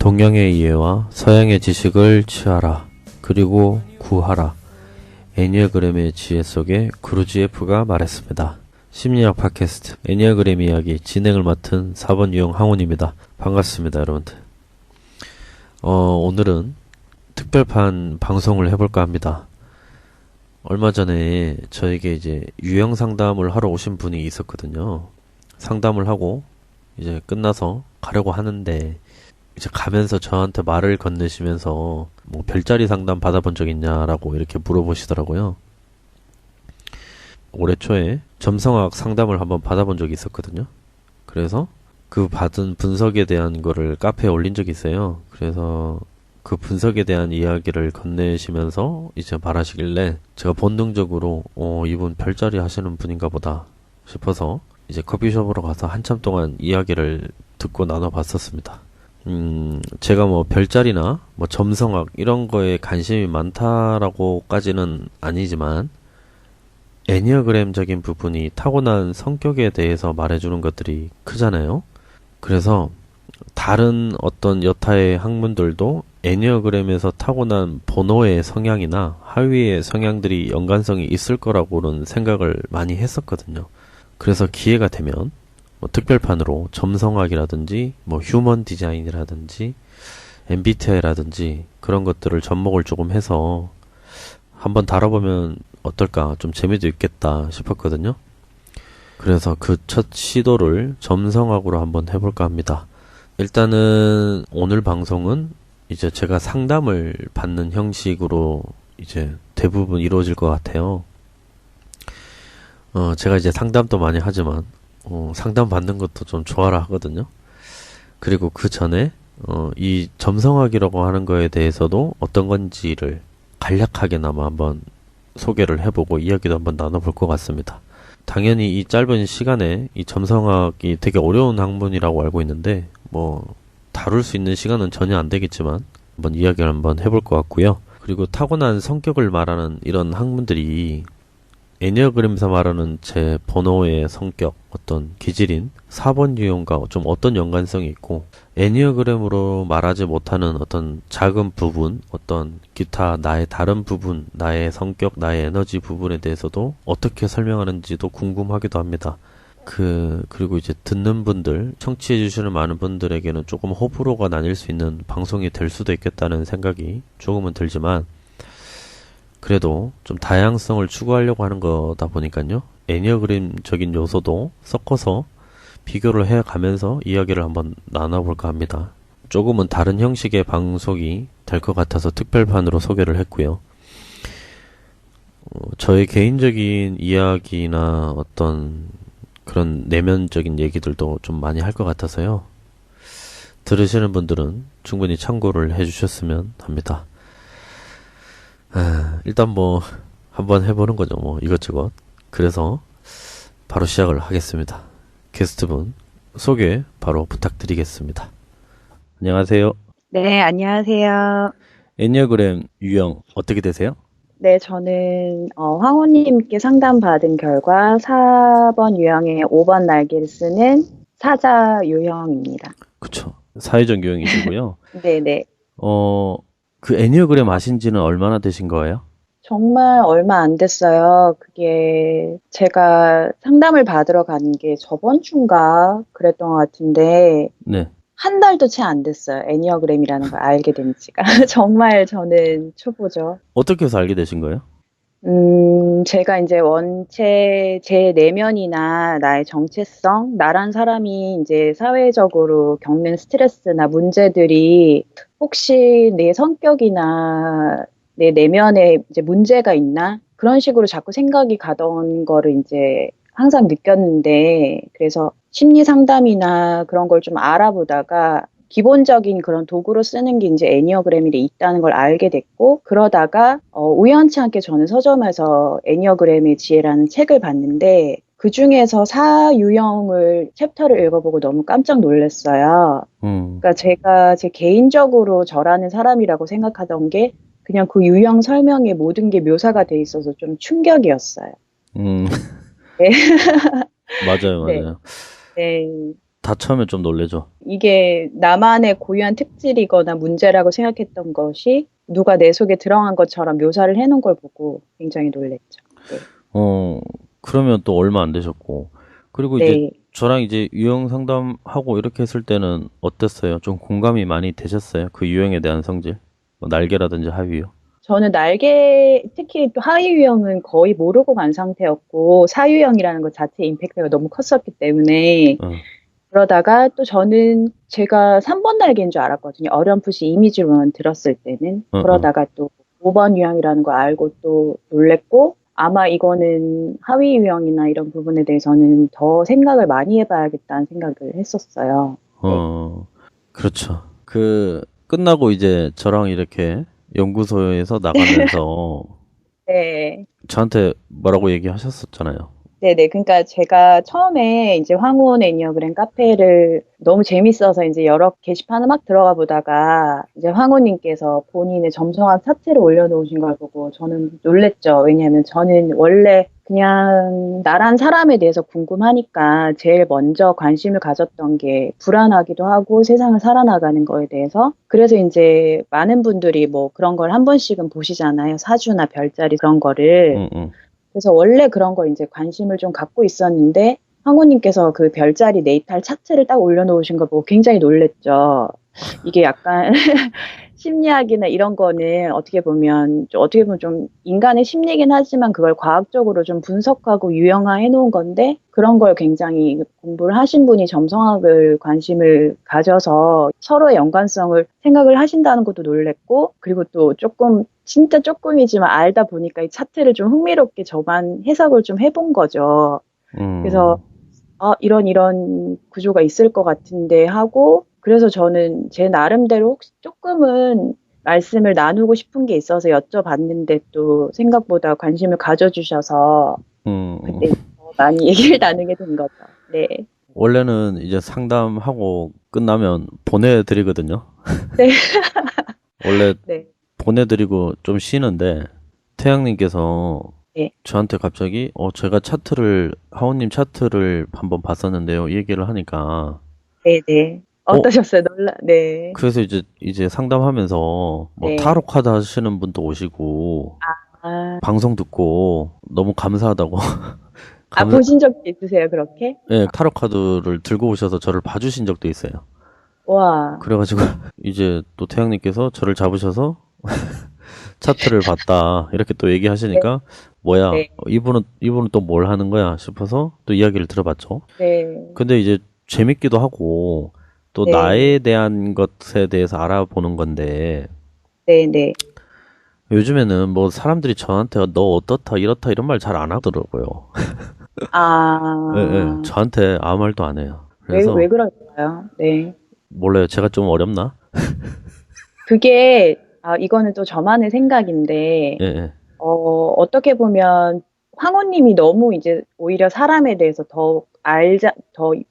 동양의 이해와 서양의 지식을 취하라. 그리고 구하라. 애니어그램의 지혜 속에 구루지에프가 말했습니다. 심리학 팟캐스트 애니어그램 이야기 진행을 맡은 4번 유형 항훈입니다. 반갑습니다, 여러분들. 오늘은 특별판 방송을 해볼까 합니다. 얼마 전에 저에게 이제 유형 상담을 하러 오신 분이 있었거든요. 상담을 하고 이제 끝나서 가려고 하는데 이제 가면서 저한테 말을 건네시면서 뭐 별자리 상담 받아본 적 있냐라고 이렇게 물어보시더라고요. 올해 초에 점성학 상담을 한번 받아본 적이 있었거든요. 그래서 그 받은 분석에 대한 거를 카페에 올린 적이 있어요. 그래서 그 분석에 대한 이야기를 건네시면서 이제 말하시길래 제가 본능적으로 이분 별자리 하시는 분인가 보다 싶어서 이제 커피숍으로 가서 한참 동안 이야기를 듣고 나눠봤었습니다. 제가 뭐 별자리나 뭐 점성학 이런 거에 관심이 많다라고까지는 아니지만 애니어그램적인 부분이 타고난 성격에 대해서 말해주는 것들이 크잖아요. 그래서 다른 어떤 여타의 학문들도 애니어그램에서 타고난 본호의 성향이나 하위의 성향들이 연관성이 있을 거라고는 생각을 많이 했었거든요. 그래서 기회가 되면 뭐 특별판으로 점성학이라든지 뭐 휴먼 디자인이라든지 MBTI라든지 그런 것들을 접목을 조금 해서 한번 다뤄보면 어떨까, 좀 재미도 있겠다 싶었거든요. 그래서 그 첫 시도를 점성학으로 한번 해볼까 합니다. 일단은 오늘 방송은 이제 제가 상담을 받는 형식으로 이제 대부분 이루어질 것 같아요. 제가 이제 상담도 많이 하지만 상담 받는 것도 좀 좋아라 하거든요. 그리고 그 전에 이 점성학이라고 하는 거에 대해서도 어떤 건지를 간략하게나마 한번 소개를 해보고 이야기도 한번 나눠볼 것 같습니다. 당연히 이 짧은 시간에 이 점성학이 되게 어려운 학문이라고 알고 있는데 뭐 다룰 수 있는 시간은 전혀 안 되겠지만 한번 이야기를 한번 해볼 것 같고요. 그리고 타고난 성격을 말하는 이런 학문들이 애니어그램에서 말하는 제 번호의 성격, 어떤 기질인 4번 유형과 좀 어떤 연관성이 있고, 애니어그램으로 말하지 못하는 어떤 작은 부분, 어떤 기타 나의 다른 부분, 나의 성격, 나의 에너지 부분에 대해서도 어떻게 설명하는지도 궁금하기도 합니다. 그리고 이제 듣는 분들, 청취해주시는 많은 분들에게는 조금 호불호가 나뉠 수 있는 방송이 될 수도 있겠다는 생각이 조금은 들지만, 그래도 좀 다양성을 추구하려고 하는 거다 보니까요. 애니어그램적인 요소도 섞어서 비교를 해가면서 이야기를 한번 나눠볼까 합니다. 조금은 다른 형식의 방송이 될 것 같아서 특별판으로 소개를 했고요. 저의 개인적인 이야기나 어떤 그런 내면적인 얘기들도 좀 많이 할 것 같아서요. 들으시는 분들은 충분히 참고를 해주셨으면 합니다. 일단 뭐 한번 해보는 거죠. 뭐 이것저것. 그래서 바로 시작을 하겠습니다. 게스트분 소개 바로 부탁드리겠습니다. 안녕하세요. 네, 안녕하세요. 애니어그램 유형 어떻게 되세요? 네, 저는 황호님께 상담받은 결과 4번 유형의 5번 날개를 쓰는 사자 유형입니다. 그쵸. 사회적 유형이시고요. 네네. 그 애니어그램 아신 지는 얼마나 되신 거예요? 정말 얼마 안 됐어요. 그게 제가 상담을 받으러 간 게 저번 주인가 그랬던 것 같은데 네. 한 달도 채 안 됐어요. 애니어그램이라는 걸 알게 된 지가. 정말 저는 초보죠. 어떻게 해서 알게 되신 거예요? 제가 이제 원체 제 내면이나 나의 정체성, 나란 사람이 이제 사회적으로 겪는 스트레스나 문제들이 혹시 내 성격이나 내 내면에 이제 문제가 있나? 그런 식으로 자꾸 생각이 가던 거를 이제 항상 느꼈는데, 그래서 심리 상담이나 그런 걸 좀 알아보다가 기본적인 그런 도구로 쓰는 게 이제 애니어그램이 있다는 걸 알게 됐고, 그러다가 우연치 않게 저는 서점에서 애니어그램의 지혜라는 책을 봤는데 그 중에서 사유형을 챕터를 읽어보고 너무 깜짝 놀랐어요. 그러니까 제가 제 개인적으로 저라는 사람이라고 생각하던 게 그냥 그 유형 설명에 모든 게 묘사가 돼 있어서 좀 충격이었어요. 네. 맞아요, 네. 맞아요. 네. 다 처음에 좀 놀래죠. 이게 나만의 고유한 특질이거나 문제라고 생각했던 것이 누가 내 속에 들어간 것처럼 묘사를 해놓은 걸 보고 굉장히 놀랬죠. 네. 어, 그러면 또 얼마 안 되셨고. 그리고 이제 네. 저랑 이제 유형 상담하고 이렇게 했을 때는 어땠어요? 좀 공감이 많이 되셨어요? 그 유형에 대한 성질? 뭐 날개라든지 하위요? 저는 날개, 특히 또 하위 유형은 거의 모르고 간 상태였고, 사유형이라는 것 자체의 임팩트가 너무 컸었기 때문에, 어, 그러다가 또 저는 제가 3번 날개인 줄 알았거든요. 어렴풋이 이미지로만 들었을 때는. 어, 어. 그러다가 또 5번 유형이라는 걸 알고 또 놀랬고, 아마 이거는 하위 유형이나 이런 부분에 대해서는 더 생각을 많이 해봐야겠다는 생각을 했었어요. 네. 그렇죠. 그, 끝나고 이제 저랑 이렇게 연구소에서 나가면서 네. 저한테 뭐라고 얘기하셨었잖아요. 네네. 그러니까 제가 처음에 이제 황혼 애니어그램 카페를 너무 재밌어서 이제 여러 게시판을 막 들어가 보다가 이제 황혼님께서 본인의 점성학 차트를 올려놓으신 걸 보고 저는 놀랬죠. 왜냐하면 저는 원래 그냥 나란 사람에 대해서 궁금하니까 제일 먼저 관심을 가졌던 게 불안하기도 하고 세상을 살아나가는 거에 대해서. 그래서 이제 많은 분들이 뭐 그런 걸 한 번씩은 보시잖아요. 사주나 별자리 그런 거를. 응, 응. 그래서 원래 그런 거 이제 관심을 좀 갖고 있었는데 황호님께서 그 별자리 네이탈 차트를 딱 올려놓으신 거 보고 굉장히 놀랬죠. 이게 약간 심리학이나 이런 거는 어떻게 보면 좀 인간의 심리긴 하지만 그걸 과학적으로 좀 분석하고 유형화해 놓은 건데 그런 걸 굉장히 공부를 하신 분이 점성학을 관심을 가져서 서로의 연관성을 생각을 하신다는 것도 놀랬고 그리고 또 조금 진짜 조금이지만 알다 보니까 이 차트를 좀 흥미롭게 저만 해석을 좀 해본 거죠. 그래서 음, 이런 구조가 있을 것 같은데 하고, 그래서 저는 제 나름대로 혹시 조금은 말씀을 나누고 싶은 게 있어서 여쭤봤는데 또 생각보다 관심을 가져주셔서 음. 그때 더 많이 얘기를 나누게 된 거죠. 네. 원래는 이제 상담하고 끝나면 보내드리거든요. 네. 원래 네. 보내드리고 좀 쉬는데, 태양님께서 네. 저한테 갑자기, 제가 하원님 차트를 한번 봤었는데요. 이 얘기를 하니까, 네. 네. 어, 어떠셨어요? 네. 그래서 이제 상담하면서, 뭐, 타로 네. 카드 하시는 분도 오시고, 아, 방송 듣고, 너무 감사하다고, 감사, 보신 적도 있으세요, 그렇게? 예, 타로 카드를 들고 오셔서 저를 봐주신 적도 있어요. 와. 그래가지고, 이제 또 태양님께서 저를 잡으셔서, 차트를 봤다. 이렇게 또 네. 얘기하시니까, 뭐야, 네. 이분은 또 뭘 하는 거야 싶어서 또 이야기를 들어봤죠. 네. 근데 이제 재밌기도 하고, 또 네. 나에 대한 것에 대해서 알아보는 건데, 네. 네. 요즘에는 뭐 사람들이 저한테 너 어떻다, 이렇다, 이런 말 잘 안 하더라고요. 예, 예. 아. 저한테 아무 말도 안 해요. 왜 그래서, 그럴까요? 네. 몰라요. 제가 좀 어렵나? 그게, 이거는 또 저만의 생각인데, 예, 예. 어떻게 보면 황호님이 너무 이제 오히려 사람에 대해서 더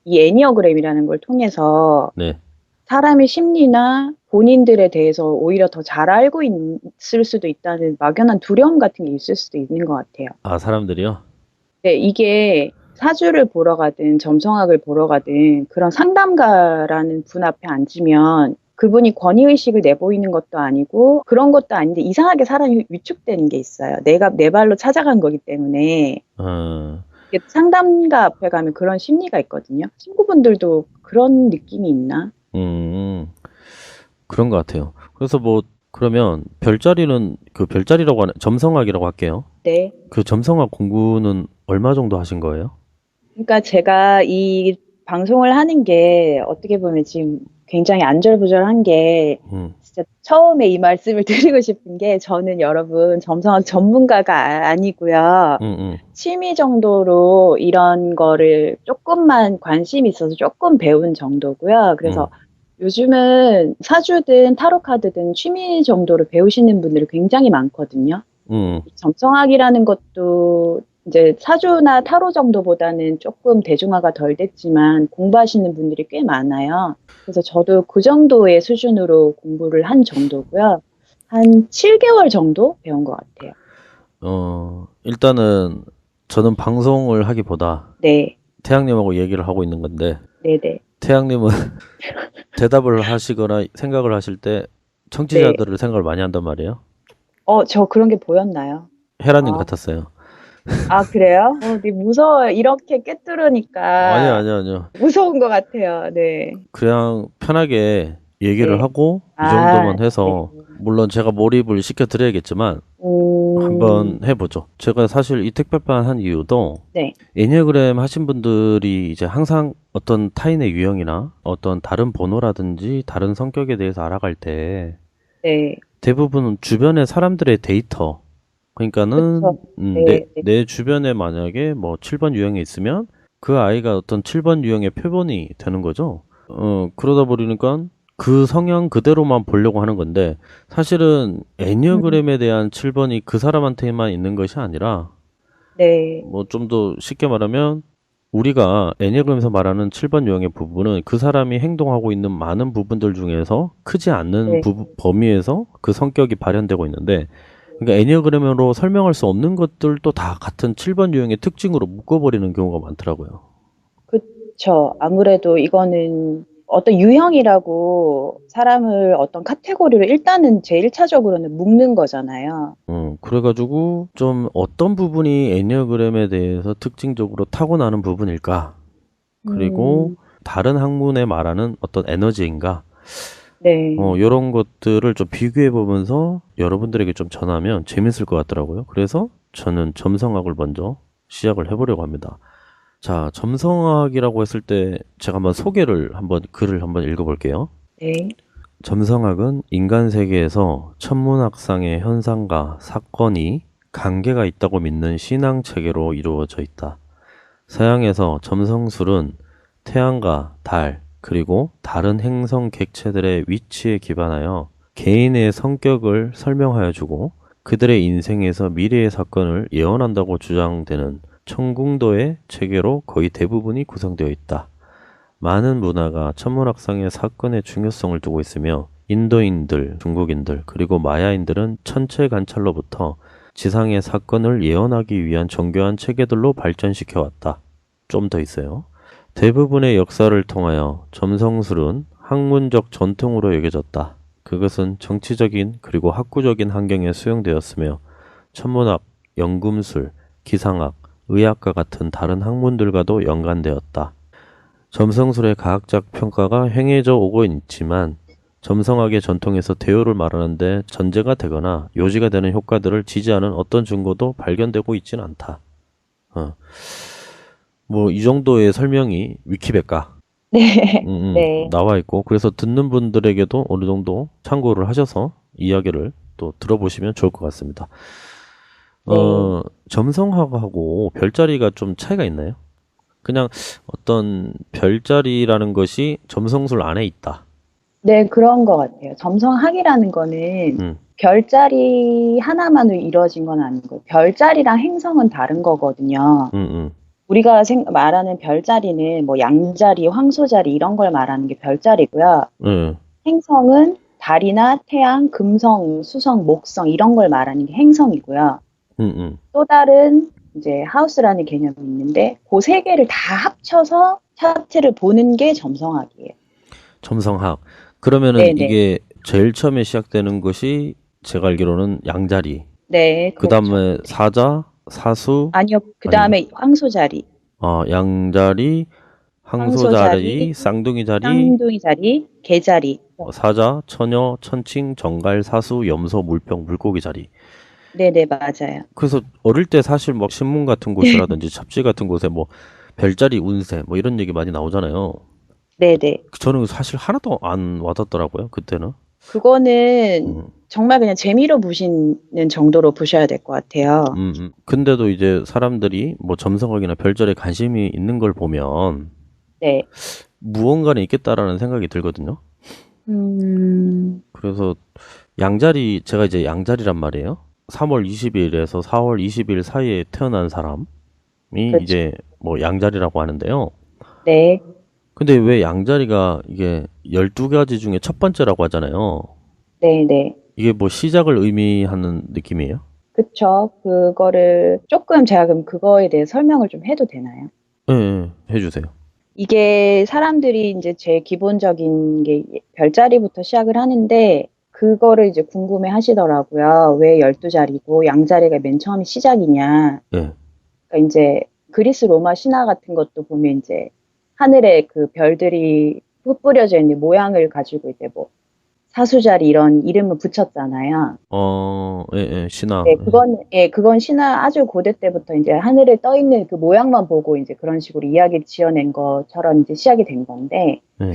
이 애니어그램이라는 걸 통해서 네. 사람의 심리나 본인들에 대해서 오히려 더 잘 알고 있을 수도 있다는 막연한 두려움 같은 게 있을 수도 있는 것 같아요. 아, 사람들이요? 네, 이게 사주를 보러 가든 점성학을 보러 가든 그런 상담가라는 분 앞에 앉으면 그분이 권위의식을 내보이는 것도 아니고 그런 것도 아닌데 이상하게 사람이 위축되는 게 있어요. 내가 내 발로 찾아간 거기 때문에 어, 이게 상담가 앞에 가면 그런 심리가 있거든요. 친구분들도 그런 느낌이 있나? 음, 그런 것 같아요. 그래서 뭐, 그러면 그 별자리라고 하는, 점성학이라고 할게요. 네. 그 점성학 공부는 얼마 정도 하신 거예요? 그러니까 제가 이 방송을 하는 게 어떻게 보면 지금 굉장히 안절부절한 게 음, 진짜 처음에 이 말씀을 드리고 싶은 게 저는 여러분 점성학 전문가가 아니고요. 음, 취미 정도로 이런 거를 조금만 관심 있어서 조금 배운 정도고요. 그래서 음, 요즘은 사주든 타로 카드든 취미 정도로 배우시는 분들이 굉장히 많거든요. 음, 점성학이라는 것도 이제 사주나 타로 정도보다는 조금 대중화가 덜 됐지만 공부하시는 분들이 꽤 많아요. 그래서 저도 그 정도의 수준으로 공부를 한 정도고요. 한 7개월 정도 배운 것 같아요. 일단은 저는 방송을 하기보다 네, 태양님하고 얘기를 하고 있는 건데, 네네. 태양님은 대답을 하시거나 생각을 하실 때 네. 청취자들을 생각을 많이 한단 말이에요. 저 그런 게 보였나요? 헤라님 아, 같았어요. 그래요? 네, 무서워요. 이렇게 아니요, 꿰뚫으니까 아니요, 아니요. 무서운 것 같아요. 네. 그냥 편하게 얘기를 네. 하고 이 정도만 네. 해서 물론 제가 몰입을 시켜드려야겠지만 한번 음, 해보죠. 제가 사실 이 택배판 한 이유도 네. 애니어그램 하신 분들이 이제 항상 어떤 타인의 유형이나 어떤 다른 번호라든지 다른 성격에 대해서 알아갈 때 네. 대부분은 주변의 사람들의 데이터, 그러니까는 그쵸. 네. 네. 내 주변에 만약에 뭐 7번 유형이 있으면 그 아이가 어떤 7번 유형의 표본이 되는 거죠. 그러다 보니까 그 성향 그대로만 보려고 하는 건데 사실은 음, 애니어그램에 대한 7번이 그 사람한테만 있는 것이 아니라 네. 뭐 좀 더 쉽게 말하면 우리가 애니어그램에서 말하는 7번 유형의 부분은 그 사람이 행동하고 있는 많은 부분들 중에서 크지 않는 네. 범위에서 그 성격이 발현되고 있는데 그러니까 애니어그램으로 설명할 수 없는 것들도 다 같은 7번 유형의 특징으로 묶어버리는 경우가 많더라고요. 그쵸. 아무래도 이거는 어떤 유형이라고 사람을 어떤 카테고리로 일단은 제일차적으로는 묶는 거잖아요. 그래가지고 좀 어떤 부분이 애니어그램에 대해서 특징적으로 타고나는 부분일까? 그리고 음, 다른 학문에 말하는 어떤 에너지인가? 네. 이런 것들을 좀 비교해 보면서 여러분들에게 좀 전하면 재밌을 것 같더라고요. 그래서 저는 점성학을 먼저 시작을 해보려고 합니다. 자, 점성학이라고 했을 때 제가 한번 글을 한번 읽어볼게요. 네. 점성학은 인간 세계에서 천문학상의 현상과 사건이 관계가 있다고 믿는 신앙 체계로 이루어져 있다. 서양에서 점성술은 태양과 달, 그리고 다른 행성 객체들의 위치에 기반하여 개인의 성격을 설명하여 주고 그들의 인생에서 미래의 사건을 예언한다고 주장되는 청궁도의 체계로 거의 대부분이 구성되어 있다. 많은 문화가 천문학상의 사건의 중요성을 두고 있으며 인도인들, 중국인들, 그리고 마야인들은 천체 관찰로부터 지상의 사건을 예언하기 위한 정교한 체계들로 발전시켜 왔다. 좀 더 있어요. 대부분의 역사를 통하여 점성술은 학문적 전통으로 여겨졌다. 그것은 정치적인 그리고 학구적인 환경에 수용되었으며 천문학, 연금술, 기상학, 의학과 같은 다른 학문들과도 연관되었다. 점성술의 과학적 평가가 행해져 오고 있지만 점성학의 전통에서 대우를 말하는데 전제가 되거나 요지가 되는 효과들을 지지하는 어떤 증거도 발견되고 있지는 않다. 어. 뭐 이 정도의 설명이 위키백과 네. 네. 나와 있고 그래서 듣는 분들에게도 어느 정도 참고를 하셔서 이야기를 또 들어보시면 좋을 것 같습니다. 네. 점성학하고 별자리가 좀 차이가 있나요? 그냥 어떤 별자리라는 것이 점성술 안에 있다. 네, 그런 것 같아요. 점성학이라는 거는 음, 별자리 하나만으로 이루어진 건 아니고 별자리랑 행성은 다른 거거든요. 음, 음, 우리가 말하는 별자리는 뭐 양자리, 황소자리 이런 걸 말하는 게 별자리고요. 예, 행성은 달이나 태양, 금성, 수성, 목성 이런 걸 말하는 게 행성이고요. 음, 음. 또 다른 이제 하우스라는 개념이 있는데 그 세 개를 다 합쳐서 차트를 보는 게 점성학이에요. 점성학. 그러면은 네네. 이게 제일 처음에 시작되는 것이 제가 알기로는 양자리. 네, 그 그렇죠. 다음에 사자, 사수, 아니요. 그 아닌가? 다음에 황소자리, 양자리, 황소자리, 항소자리, 쌍둥이 자리, 쌍둥이 자리, 개자리. 사자, 처녀, 천칭, 정갈, 사수, 염소, 물병, 물고기 자리. 네네, 맞아요. 그래서 어릴 때 사실 뭐 신문 같은 곳이라든지 잡지 같은 곳에 뭐 별자리 운세 뭐 이런 얘기 많이 나오잖아요. 네네. 저는 사실 하나도 안 와닿더라고요, 그때는. 그거는 음, 정말 그냥 재미로 보시는 정도로 보셔야 될 것 같아요. 근데도 이제 사람들이 뭐 점성학이나 별자리에 관심이 있는 걸 보면 네. 무언가는 있겠다라는 생각이 들거든요. 음, 그래서 제가 이제 양자리란 말이에요. 3월 20일에서 4월 20일 사이에 태어난 사람이 그렇죠. 이제 뭐 양자리라고 하는데요. 네. 근데 왜 양자리가 이게 12가지 중에 첫 번째라고 하잖아요. 네네. 이게 뭐 시작을 의미하는 느낌이에요? 그쵸. 그거를 조금 제가 그럼 그거에 대해 설명을 좀 해도 되나요? 예, 예, 해주세요. 이게 사람들이 이제 제일 기본적인 게 별자리부터 시작을 하는데 그거를 이제 궁금해 하시더라고요. 왜 12자리고 양자리가 맨 처음이 시작이냐. 예. 그러니까 이제 그리스 로마 신화 같은 것도 보면 이제 하늘에 그 별들이 흩뿌려져 있는 모양을 가지고 이제 뭐 사수자리 이런 이름을 붙였잖아요. 예, 예, 신화. 네, 그건 신화 아주 고대 때부터 이제 하늘에 떠 있는 그 모양만 보고 이제 그런 식으로 이야기를 지어낸 것처럼 이제 시작이 된 건데, 예.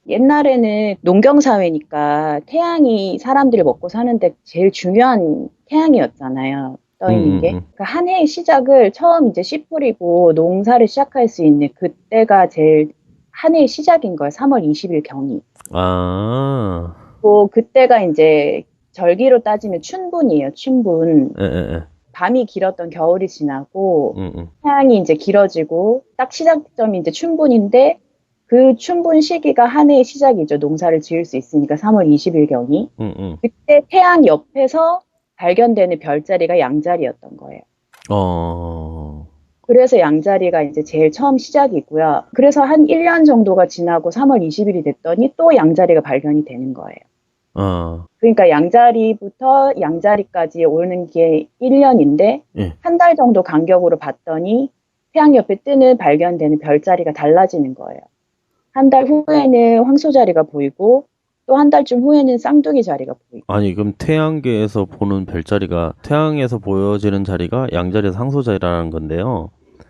옛날에는 농경 사회니까 태양이 사람들이 먹고 사는데 제일 중요한 태양이었잖아요. 떠 있는 게. 그러니까 한 해의 시작을 처음 이제 씨 뿌리고 농사를 시작할 수 있는 그때가 제일 한 해의 시작인 거예요. 3월 20일 경이. 아, 그때가 이제 절기로 따지면 춘분이에요. 춘분. 예, 예, 예. 밤이 길었던 겨울이 지나고 음, 음, 태양이 이제 길어지고 딱 시작점이 이제 춘분인데 그 춘분 시기가 한 해의 시작이죠. 농사를 지을 수 있으니까 3월 20일 경이. 음, 음. 그때 태양 옆에서 발견되는 별자리가 양자리였던 거예요. 어, 그래서 양자리가 이제 제일 처음 시작이고요. 그래서 한 1년 정도가 지나고 3월 20일이 됐더니 또 양자리가 발견이 되는 거예요. 그러니까 양자리부터 양자리까지 오는 게 1년인데 예. 한 달 정도 간격으로 봤더니 태양 옆에 뜨는 발견되는 별자리가 달라지는 거예요. 한 달 후에는 황소자리가 보이고 또 한 달쯤 후에는 쌍둥이 자리가 보이고. 아니, 그럼 태양계에서 보는 별자리가, 태양에서 보여지는 자리가 양자리에서 상소자리라는 건데요.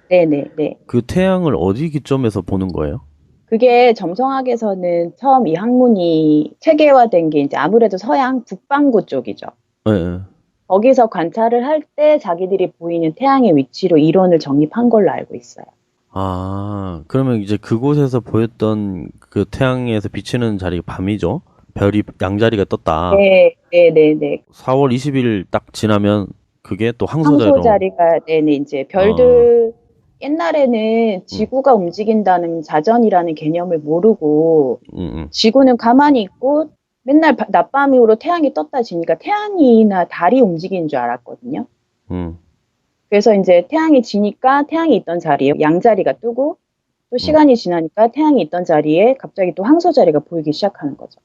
네네네. 그 태양을 어디 기점에서 보는 거예요? 그게 점성학에서는 처음 이 학문이 체계화된 게 이제 아무래도 서양 북반구 쪽이죠. 예, 예. 거기서 관찰을 할 때 자기들이 보이는 태양의 위치로 이론을 정립한 걸로 알고 있어요. 아, 그러면 이제 그곳에서 보였던 그 태양에서 비치는 자리가 밤이죠? 별이, 양자리가 떴다. 네, 네, 네, 네. 4월 20일 딱 지나면 그게 또 항소자리로. 황소자리가 네네 이제 어, 별들 옛날에는 지구가 움직인다는 자전이라는 개념을 모르고 지구는 가만히 있고 맨날 낮밤으로 태양이 떴다 지니까 태양이나 달이 움직이는 줄 알았거든요. 그래서 이제 태양이 지니까 태양이 있던 자리에 양자리가 뜨고 또 시간이 지나니까 태양이 있던 자리에 갑자기 또 황소자리가 보이기 시작하는 거죠.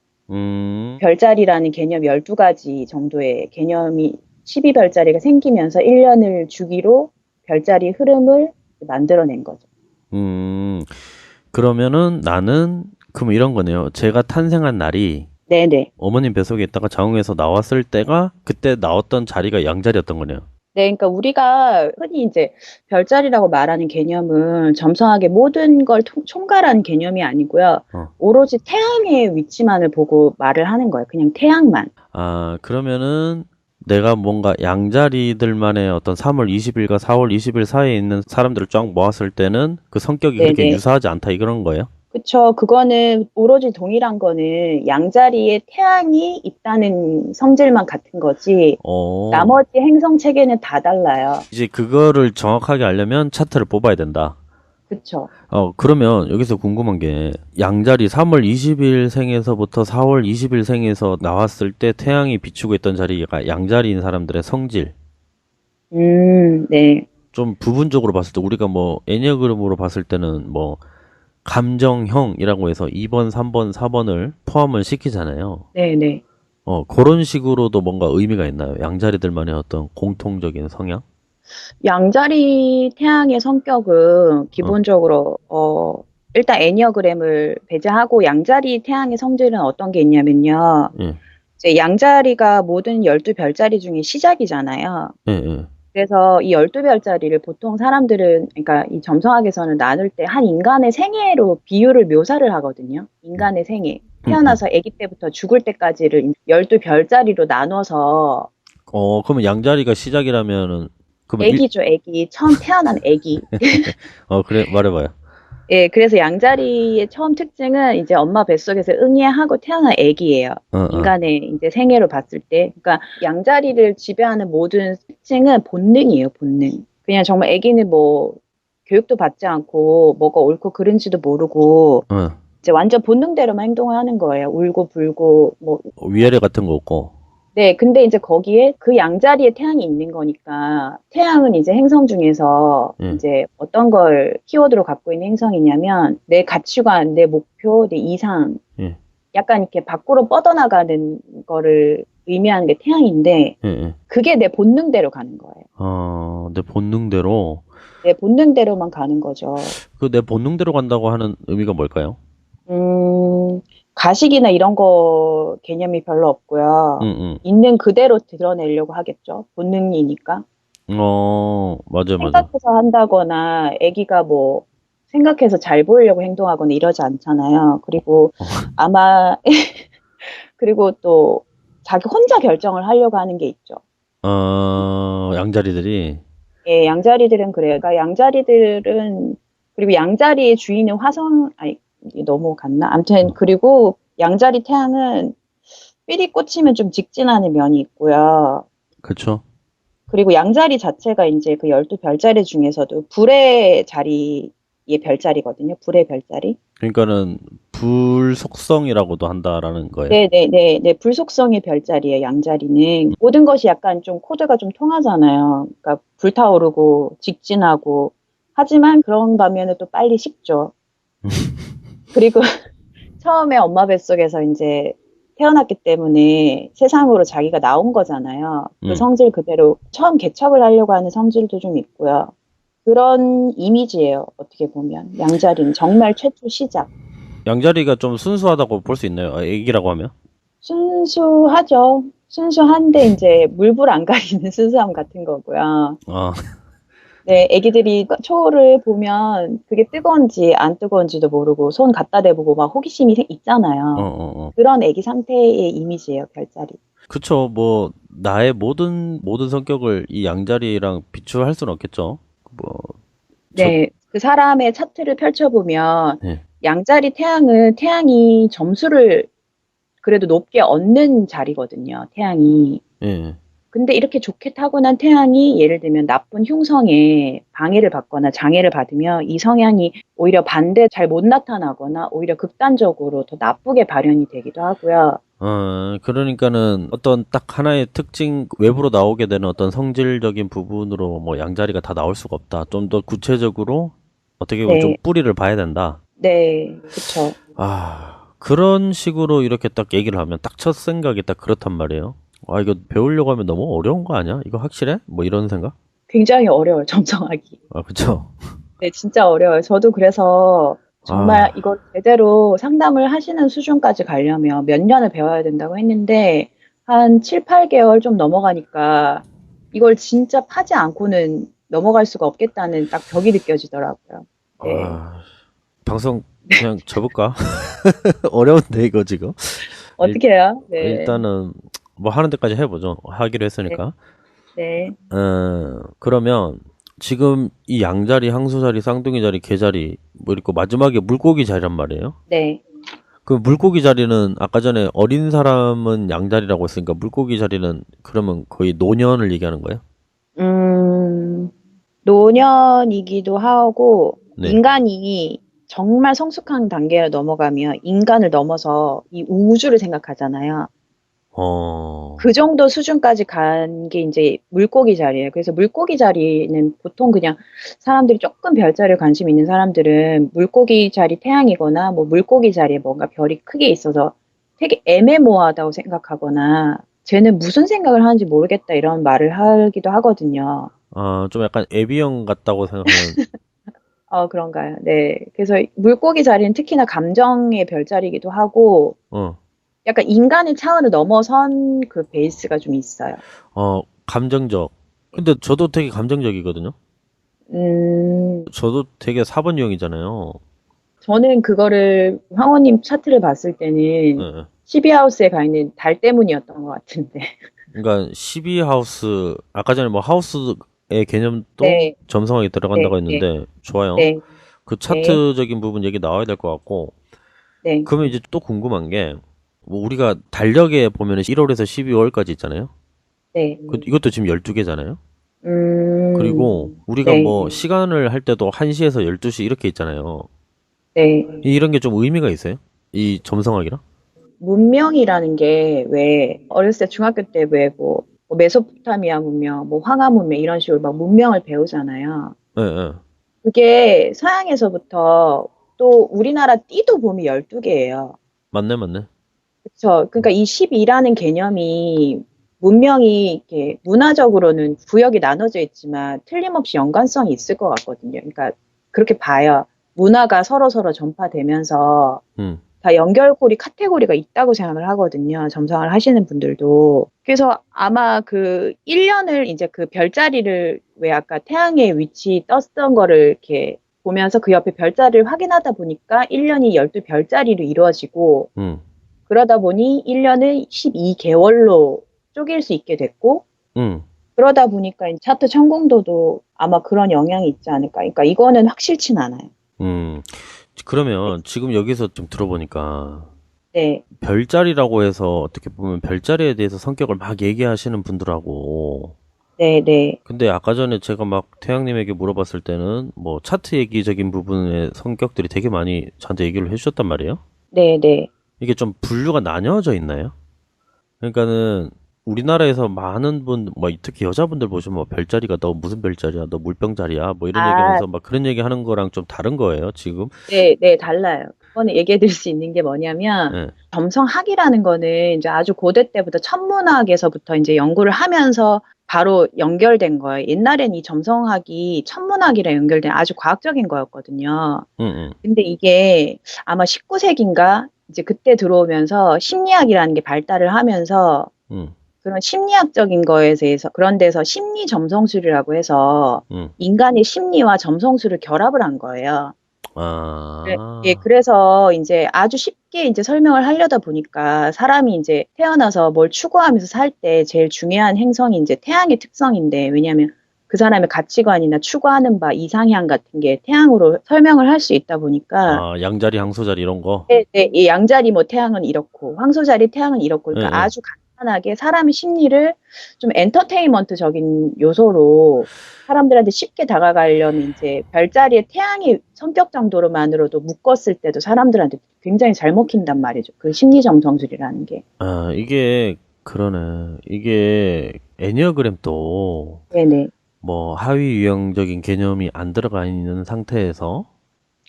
별자리라는 개념 12가지 정도의 개념이 12별자리가 생기면서 1년을 주기로 별자리 흐름을 만들어낸 거죠. 그러면은 나는, 그럼 이런 거네요. 제가 탄생한 날이 네네. 어머님 뱃속에 있다가 자궁에서 나왔을 때가 그때 나왔던 자리가 양자리였던 거네요. 네, 그러니까 우리가 흔히 이제 별자리라고 말하는 개념은 점성학의 모든 걸 총괄한 개념이 아니고요. 오로지 태양의 위치만을 보고 말을 하는 거예요. 그냥 태양만. 아, 그러면은 내가 뭔가 양자리들만의 어떤 3월 20일과 4월 20일 사이에 있는 사람들을 쫙 모았을 때는 그 성격이 네네. 그렇게 유사하지 않다 이런 거예요? 그쵸. 그거는 오로지 동일한 거는 양자리에 태양이 있다는 성질만 같은 거지. 나머지 행성 체계는 다 달라요. 이제 그거를 정확하게 알려면 차트를 뽑아야 된다. 그쵸. 그러면 여기서 궁금한 게 양자리 3월 20일 생에서부터 4월 20일 생에서 나왔을 때 태양이 비추고 있던 자리가 양자리인 사람들의 성질. 네. 좀 부분적으로 봤을 때 우리가 뭐 애니어그램으로 봤을 때는 뭐 감정형이라고 해서 2번, 3번, 4번을 포함을 시키잖아요. 네네. 그런 식으로도 뭔가 의미가 있나요? 양자리들만의 어떤 공통적인 성향? 양자리 태양의 성격은 기본적으로 일단 애니어그램을 배제하고 양자리 태양의 성질은 어떤 게 있냐면요. 이제 양자리가 모든 12별자리 중에 시작이잖아요. 그래서 이 12별자리를 보통 사람들은, 그러니까 이 점성학에서는 나눌 때 한 인간의 생애로 비유를 묘사를 하거든요. 인간의 생애. 태어나서 아기 때부터 죽을 때까지를 12별자리로 나눠서. 그러면 양자리가 시작이라면은, 그러면 아기죠, 아기. 처음 태어난 아기. 그래, 말해봐요. 예, 그래서 양자리의 처음 특징은 이제 엄마 뱃속에서 응애하고 태어난 아기예요. 인간의 이제 생애로 봤을 때. 그러니까 양자리를 지배하는 모든 특징은 본능이에요, 본능. 그냥 정말 아기는 뭐 교육도 받지 않고 뭐가 옳고 그른지도 모르고 이제 완전 본능대로만 행동을 하는 거예요. 울고 불고 뭐 위아래 같은 거 없고. 네, 근데 이제 거기에 그 양자리에 태양이 있는 거니까 태양은 이제 행성 중에서 예, 이제 어떤 걸 키워드로 갖고 있는 행성이냐면 내 가치관, 내 목표, 내 이상 예, 약간 이렇게 밖으로 뻗어나가는 거를 의미하는 게 태양인데 예, 예. 그게 내 본능대로 가는 거예요. 내 본능대로. 내 본능대로만 가는 거죠. 그 내 본능대로 간다고 하는 의미가 뭘까요? 음, 가식이나 이런 거 개념이 별로 없고요. 응, 있는 그대로 드러내려고 하겠죠. 본능이니까. 응. 맞아요, 맞아요. 생각해서 한다거나 아기가 뭐 생각해서 잘 보이려고 행동하거나 이러지 않잖아요. 그리고 아마 그리고 또 자기 혼자 결정을 하려고 하는 게 있죠. 양자리들이. 예, 양자리들은 그래요. 그러니까 양자리들은 그리고 양자리의 주인은 화성 아니 이게 너무 갔나? 아무튼 그리고 양자리 태양은 삘이 꽂히면 좀 직진하는 면이 있고요. 그쵸? 그리고 양자리 자체가 이제 그 12별자리 중에서도 불의 자리의 별자리거든요. 불의 별자리. 그러니까는 불속성이라고도 한다라는 거예요. 네네네. 불속성의 별자리예요, 양자리는. 모든 것이 약간 좀 코드가 좀 통하잖아요. 그러니까 불타오르고 직진하고. 하지만 그런 반면에 또 빨리 식죠. 그리고 처음에 엄마 뱃속에서 이제 태어났기 때문에 세상으로 자기가 나온 거잖아요. 그 음. 성질 그대로 처음 개척을 하려고 하는 성질도 좀 있고요. 그런 이미지예요. 어떻게 보면. 양자리는 정말 최초 시작. 양자리가 좀 순수하다고 볼 수 있나요? 애기라고 하면? 순수하죠. 순수한데 이제 물불 안 가리는 순수함 같은 거고요. 아, 네, 애기들이 초를 보면 그게 뜨거운지 안 뜨거운지도 모르고 손 갖다 대보고 막 호기심이 어, 있잖아요. 어, 어. 그런 애기 상태의 이미지예요, 별자리. 그쵸. 뭐, 나의 모든 성격을 이 양자리랑 비추할 수는 없겠죠. 뭐, 저, 네, 그 사람의 차트를 펼쳐보면 예, 양자리 태양은 태양이 점수를 그래도 높게 얻는 자리거든요, 태양이. 예. 근데 이렇게 좋게 타고난 태양이 예를 들면 나쁜 흉성에 방해를 받거나 장애를 받으면 이 성향이 오히려 반대 잘 못 나타나거나 오히려 극단적으로 더 나쁘게 발현이 되기도 하고요. 그러니까는 어떤 딱 하나의 특징, 외부로 나오게 되는 어떤 성질적인 부분으로 뭐 양자리가 다 나올 수가 없다. 좀 더 구체적으로 어떻게 보면 좀 네, 뿌리를 봐야 된다. 네, 그쵸. 그런 식으로 이렇게 딱 얘기를 하면 딱 첫 생각이 딱 그렇단 말이에요. 이거 배우려고 하면 너무 어려운 거 아니야? 이거 확실해? 뭐 이런 생각? 굉장히 어려워요, 점성하기. 그쵸. 네, 진짜 어려워요. 저도 그래서 정말 아, 이걸 제대로 상담을 하시는 수준까지 가려면 몇 년을 배워야 된다고 했는데 한 7, 8개월 좀 넘어가니까 이걸 진짜 파지 않고는 넘어갈 수가 없겠다는 딱 벽이 느껴지더라고요. 네. 아, 방송 그냥 접을까? 어려운데, 이거 지금. 일, 어떻게 해요? 네. 일단은 뭐 하는 데까지 해보죠. 하기로 네. 했으니까. 네. 그러면 지금 이 양자리, 항수자리, 쌍둥이 자리, 개자리 뭐 이렇게 마지막에 물고기 자리란 말이에요. 네. 그 물고기 자리는 아까 전에 어린 사람은 양자리라고 했으니까 물고기 자리는 그러면 거의 노년을 얘기하는 거예요? 음, 노년이기도 하고 네. 인간이 정말 성숙한 단계를 넘어가면 인간을 넘어서 이 우주를 생각하잖아요. 어, 그 정도 수준까지 간 게 이제 물고기 자리예요. 그래서 물고기 자리는 보통 그냥 사람들이 조금 별자리에 관심 있는 사람들은 물고기 자리 태양이거나 뭐 물고기 자리에 뭔가 별이 크게 있어서 되게 애매모호하다고 생각하거나 쟤는 무슨 생각을 하는지 모르겠다 이런 말을 하기도 하거든요. 좀 약간 에비형 같다고 생각하면, 그런가요? 네. 그래서 물고기 자리는 특히나 감정의 별자리이기도 하고 어, 약간 인간의 차원을 넘어선 그 베이스가 좀 있어요. 감정적. 근데 저도 되게 감정적이거든요. 음, 저도 되게 4번 유형이잖아요. 저는 그거를 황호님 차트를 봤을 때는 예. 12하우스에 가 있는 달 때문이었던 것 같은데. 그러니까 12하우스, 아까 전에 뭐 하우스의 개념도 네, 점성하게 네, 들어간다고 네, 했는데, 좋아요. 네, 그 네, 차트적인 부분 얘기 나와야 될 것 같고, 네, 그러면 이제 또 궁금한 게, 뭐 우리가 달력에 보면 1월에서 12월까지 있잖아요. 네. 이것도 지금 12개잖아요. 그리고 우리가 네, 뭐 시간을 할 때도 1시에서 12시 이렇게 있잖아요. 네. 이런 게 좀 의미가 있어요? 이 점성학이랑? 문명이라는 게 왜 어렸을 때 중학교 때 왜 뭐 메소포타미아 문명, 뭐 황하 문명 이런 식으로 막 문명을 배우잖아요. 예, 예. 그게 서양에서부터 또 우리나라 띠도 봄이 12개예요. 맞네, 맞네. 그쵸. 그러니까 이 12라는 개념이 문명이 이렇게 문화적으로는 구역이 나눠져 있지만 틀림없이 연관성이 있을 것 같거든요. 그러니까 그렇게 봐요. 문화가 서로서로 전파되면서 음, 다 연결고리 카테고리가 있다고 생각을 하거든요. 점성을 하시는 분들도. 그래서 아마 그 1년을 이제 그 별자리를 왜 아까 태양의 위치 떴던 거를 이렇게 보면서 그 옆에 별자리를 확인하다 보니까 1년이 12별자리로 이루어지고 음, 그러다 보니 1년을 12개월로 쪼갤 수 있게 됐고 음, 그러다 보니까 차트 성공도도 아마 그런 영향이 있지 않을까. 그러니까 이거는 확실치는 않아요. 음. 네. 그러면 지금 여기서 좀 들어보니까 네. 별자리라고 해서 어떻게 보면 별자리에 대해서 성격을 막 얘기하시는 분들하고 네. 네. 근데 아까 전에 제가 막 태양님에게 물어봤을 때는 뭐 차트 얘기적인 부분의 성격들이 되게 많이 저한테 얘기를 해주셨단 말이에요. 네. 네. 이게 좀 분류가 나뉘어져 있나요? 그러니까는 우리나라에서 많은 분, 뭐 특히 여자분들 보시면 뭐 별자리가 너 무슨 별자리야, 너 물병자리야, 뭐 이런 아, 얘기하면서 막 그런 얘기하는 거랑 좀 다른 거예요, 지금. 네, 네, 달라요. 그거는 얘기해 드릴 수 있는 게 뭐냐면, 예. 점성학이라는 거는 이제 아주 고대 때부터 천문학에서부터 이제 연구를 하면서 바로 연결된 거예요. 옛날엔 이 점성학이 천문학이랑 연결된 아주 과학적인 거였거든요. 응, 응, 근데 이게 아마 19세기인가? 이제 그때 들어오면서 심리학이라는 게 발달을 하면서 응, 그런 심리학적인 거에 대해서 그런 데서 심리 점성술이라고 해서 응. 인간의 심리와 점성술을 결합을 한 거예요. 예, 아, 그래서 이제 아주 쉽게 이제 설명을 하려다 보니까 사람이 이제 태어나서 뭘 추구하면서 살 때 제일 중요한 행성이 이제 태양의 특성인데, 왜냐하면 그 사람의 가치관이나 추구하는 바 이상향 같은 게 태양으로 설명을 할 수 있다 보니까, 아, 양자리, 항소자리 이런 거. 네, 네, 이 양자리 뭐 태양은 이렇고, 황소자리 태양은 이렇고, 예, 그러니까 예. 아주 간단하게 사람의 심리를 좀 엔터테인먼트적인 요소로 사람들한테 쉽게 다가가려면 이제 별자리의 태양의 성격 정도로만으로도 묶었을 때도 사람들한테 굉장히 잘 먹힌단 말이죠. 그 심리 점성술이라는 게. 아, 이게, 그러네. 이게, 애니어그램도, 네네. 뭐, 하위 유형적인 개념이 안 들어가 있는 상태에서,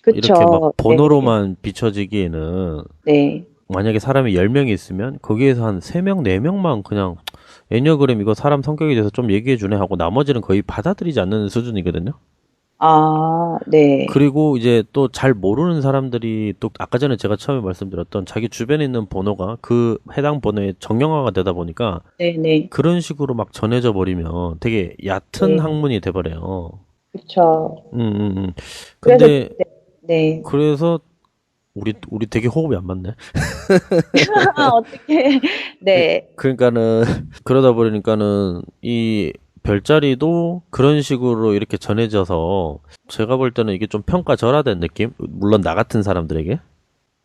이렇게 막 그쵸. 네네. 번호로만 비춰지기에는, 네. 만약에 사람이 10명이 있으면, 거기에서 한 3명, 4명만 그냥, 애니어그램 이거 사람 성격에 대해서 좀 얘기해 주네 하고, 나머지는 거의 받아들이지 않는 수준이거든요? 아, 네. 그리고 이제 또 잘 모르는 사람들이 또 아까 전에 제가 처음에 말씀드렸던 자기 주변에 있는 번호가 그 해당 번호에 정형화가 되다 보니까 네네. 그런 식으로 막 전해져 버리면 되게 얕은 네. 학문이 돼 버려요. 그쵸. 음, 음, 음. 그래서, 근데 네. 네. 그래서 우리 되게 호흡이 안 맞네. 어떻게, 네. 그러니까는 그러다 보니까는 이 별자리도 그런 식으로 이렇게 전해져서 제가 볼 때는 이게 좀 평가절하된 느낌? 물론 나 같은 사람들에게.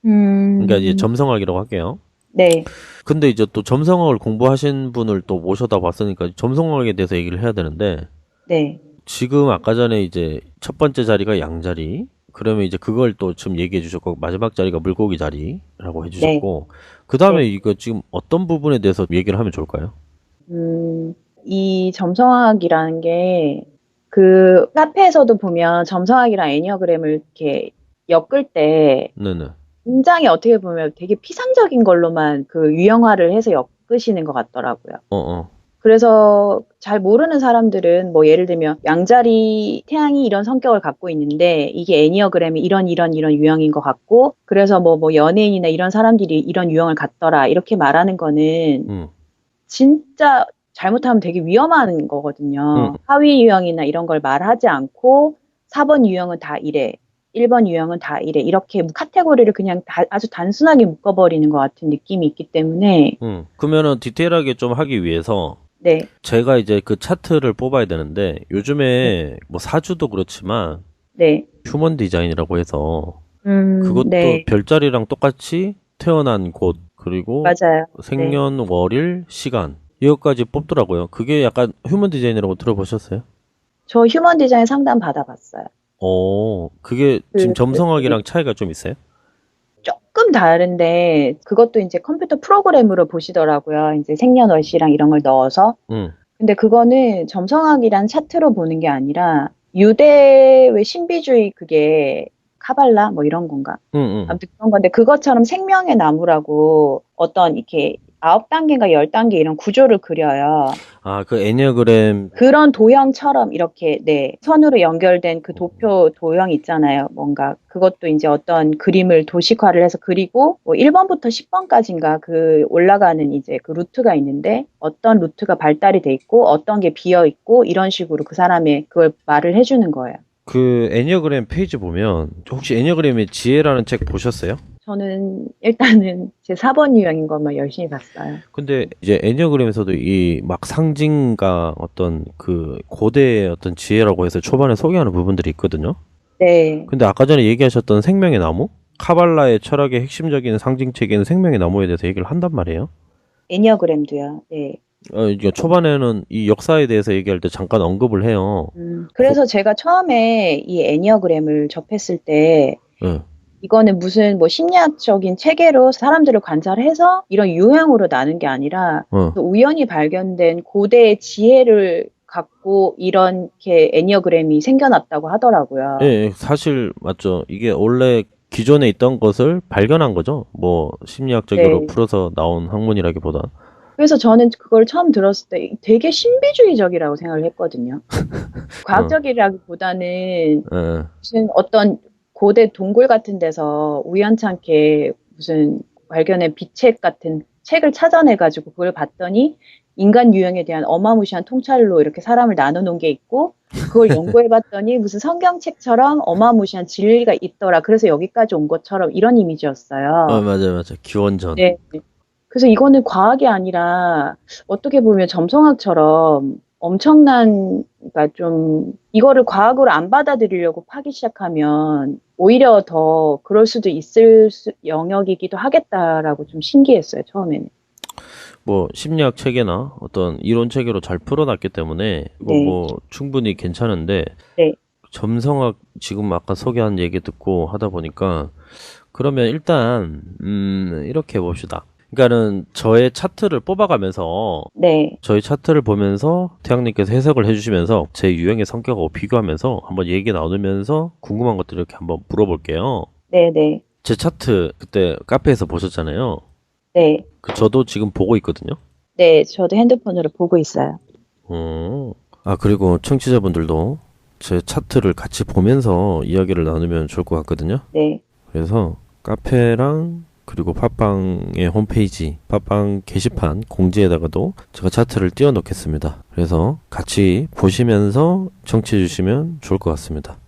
그러니까 이제 음, 점성학이라고 할게요. 네. 근데 이제 또 점성학을 공부하신 분을 또 모셔다 봤으니까 점성학에 대해서 얘기를 해야 되는데 네. 지금 아까 전에 이제 첫 번째 자리가 양자리 그러면 이제 그걸 또 지금 얘기해 주셨고 마지막 자리가 물고기 자리라고 해 네. 주셨고 그 다음에 네. 이거 지금 어떤 부분에 대해서 얘기를 하면 좋을까요? 이 점성학이라는 게, 그, 카페에서도 보면 점성학이랑 애니어그램을 이렇게 엮을 때 네네. 굉장히 어떻게 보면 되게 피상적인 걸로만 그 유형화를 해서 엮으시는 것 같더라고요. 어어. 그래서 잘 모르는 사람들은 뭐 예를 들면 양자리 태양이 이런 성격을 갖고 있는데 이게 애니어그램이 이런 유형인 것 같고 그래서 뭐 연예인이나 이런 사람들이 이런 유형을 갖더라 이렇게 말하는 거는 음. 진짜 잘못하면 되게 위험한 음. 거거든요. 하위 유형이나 이런 걸 말하지 않고 4번 유형은 다 이래. 1번 유형은 다 이래. 이렇게 카테고리를 그냥 아주 단순하게 묶어버리는 것 같은 느낌이 있기 때문에, 그러면은 디테일하게 좀 하기 위해서 네, 제가 이제 그 차트를 뽑아야 되는데 네, 요즘에 뭐 사주도 그렇지만 네, 휴먼 디자인이라고 해서 그것도 네, 별자리랑 똑같이 태어난 곳, 그리고 맞아요. 네. 생년월일, 시간, 이것까지 뽑더라고요. 그게 약간 휴먼 디자인이라고 들어보셨어요? 저 휴먼 디자인 상담 받아봤어요. 그게 지금 네. 점성학이랑 차이가 좀 있어요? 조금 다른데 그것도 이제 컴퓨터 프로그램으로 보시더라고요. 이제 생년월시랑 이런 걸 넣어서. 응, 근데 그거는 점성학이란 차트로 보는 게 아니라 유대의 신비주의 그게 카발라 뭐 이런 건가? 응, 응. 아무튼 그런 건데 그것처럼 생명의 나무라고 어떤 이렇게 9단계인가 10단계 이런 구조를 그려요. 아, 그 애니어그램, 그런 도형처럼 이렇게 네 선으로 연결된 그 도표 도형 있잖아요. 뭔가 그것도 이제 어떤 그림을 도식화를 해서 그리고 뭐 1번부터 10번까지인가 그 올라가는 이제 그 루트가 있는데 어떤 루트가 발달이 돼 있고 어떤 게 비어 있고 이런 식으로 그 사람의 그걸 말을 해주는 거예요. 그 애니어그램 페이지 보면, 혹시 애니어그램의 지혜라는 책 보셨어요? 저는 일단은 제 4번 유형인 것만 열심히 봤어요. 근데 이제 애니어그램에서도 이 막 상징과 어떤 그 고대의 어떤 지혜라고 해서 초반에 소개하는 부분들이 있거든요. 네, 근데 아까 전에 얘기하셨던 생명의 나무? 카발라의 철학의 핵심적인 상징체계는 생명의 나무에 대해서 얘기를 한단 말이에요. 애니어그램도요. 네. 이제 초반에는 이 역사에 대해서 얘기할 때 잠깐 언급을 해요. 그래서 제가 처음에 이 애니어그램을 접했을 때 예. 이거는 무슨 뭐 심리학적인 체계로 사람들을 관찰해서 이런 유형으로 나눈 게 아니라 어. 그 우연히 발견된 고대의 지혜를 갖고 이렇게 애니어그램이 생겨났다고 하더라고요. 예, 예, 사실 맞죠. 이게 원래 기존에 있던 것을 발견한 거죠. 뭐 심리학적으로 네. 풀어서 나온 학문이라기보다. 그래서 저는 그걸 처음 들었을 때 되게 신비주의적이라고 생각을 했거든요. 과학적이라기보다는 예. 무슨 어떤 고대 동굴 같은 데서 우연찮게 무슨 발견한 비책 같은 책을 찾아내가지고 그걸 봤더니 인간 유형에 대한 어마무시한 통찰로 이렇게 사람을 나눠놓은 게 있고 그걸 연구해봤더니 무슨 성경책처럼 어마무시한 진리가 있더라. 그래서 여기까지 온 것처럼 이런 이미지였어요. 맞아, 맞아. 기원전. 네. 그래서 이거는 과학이 아니라 어떻게 보면 점성학처럼 엄청난, 그러니까 좀 이거를 과학으로 안 받아들이려고 파기 시작하면 오히려 더 그럴 수도 있을 영역이기도 하겠다라고 좀 신기했어요, 처음에는. 뭐 심리학 체계나 어떤 이론 체계로 잘 풀어놨기 때문에 이거 네. 뭐 충분히 괜찮은데 네. 점성학 지금 아까 소개한 얘기 듣고 하다 보니까 그러면 일단 이렇게 해봅시다. 그러니까는 저의 차트를 뽑아가면서 네. 저희 차트를 보면서 태양님께서 해석을 해주시면서 제 유형의 성격하고 비교하면서 한번 얘기 나누면서 궁금한 것들 이렇게 한번 물어볼게요. 네. 네. 제 차트 그때 카페에서 보셨잖아요. 네. 저도 지금 보고 있거든요. 네. 저도 핸드폰으로 보고 있어요. 그리고 청취자분들도 제 차트를 같이 보면서 이야기를 나누면 좋을 것 같거든요. 네. 그래서 카페랑 그리고 팟빵의 홈페이지, 팟빵 게시판 공지에다가도 제가 차트를 띄워 놓겠습니다. 그래서 같이 보시면서 청취해 주시면 좋을 것 같습니다.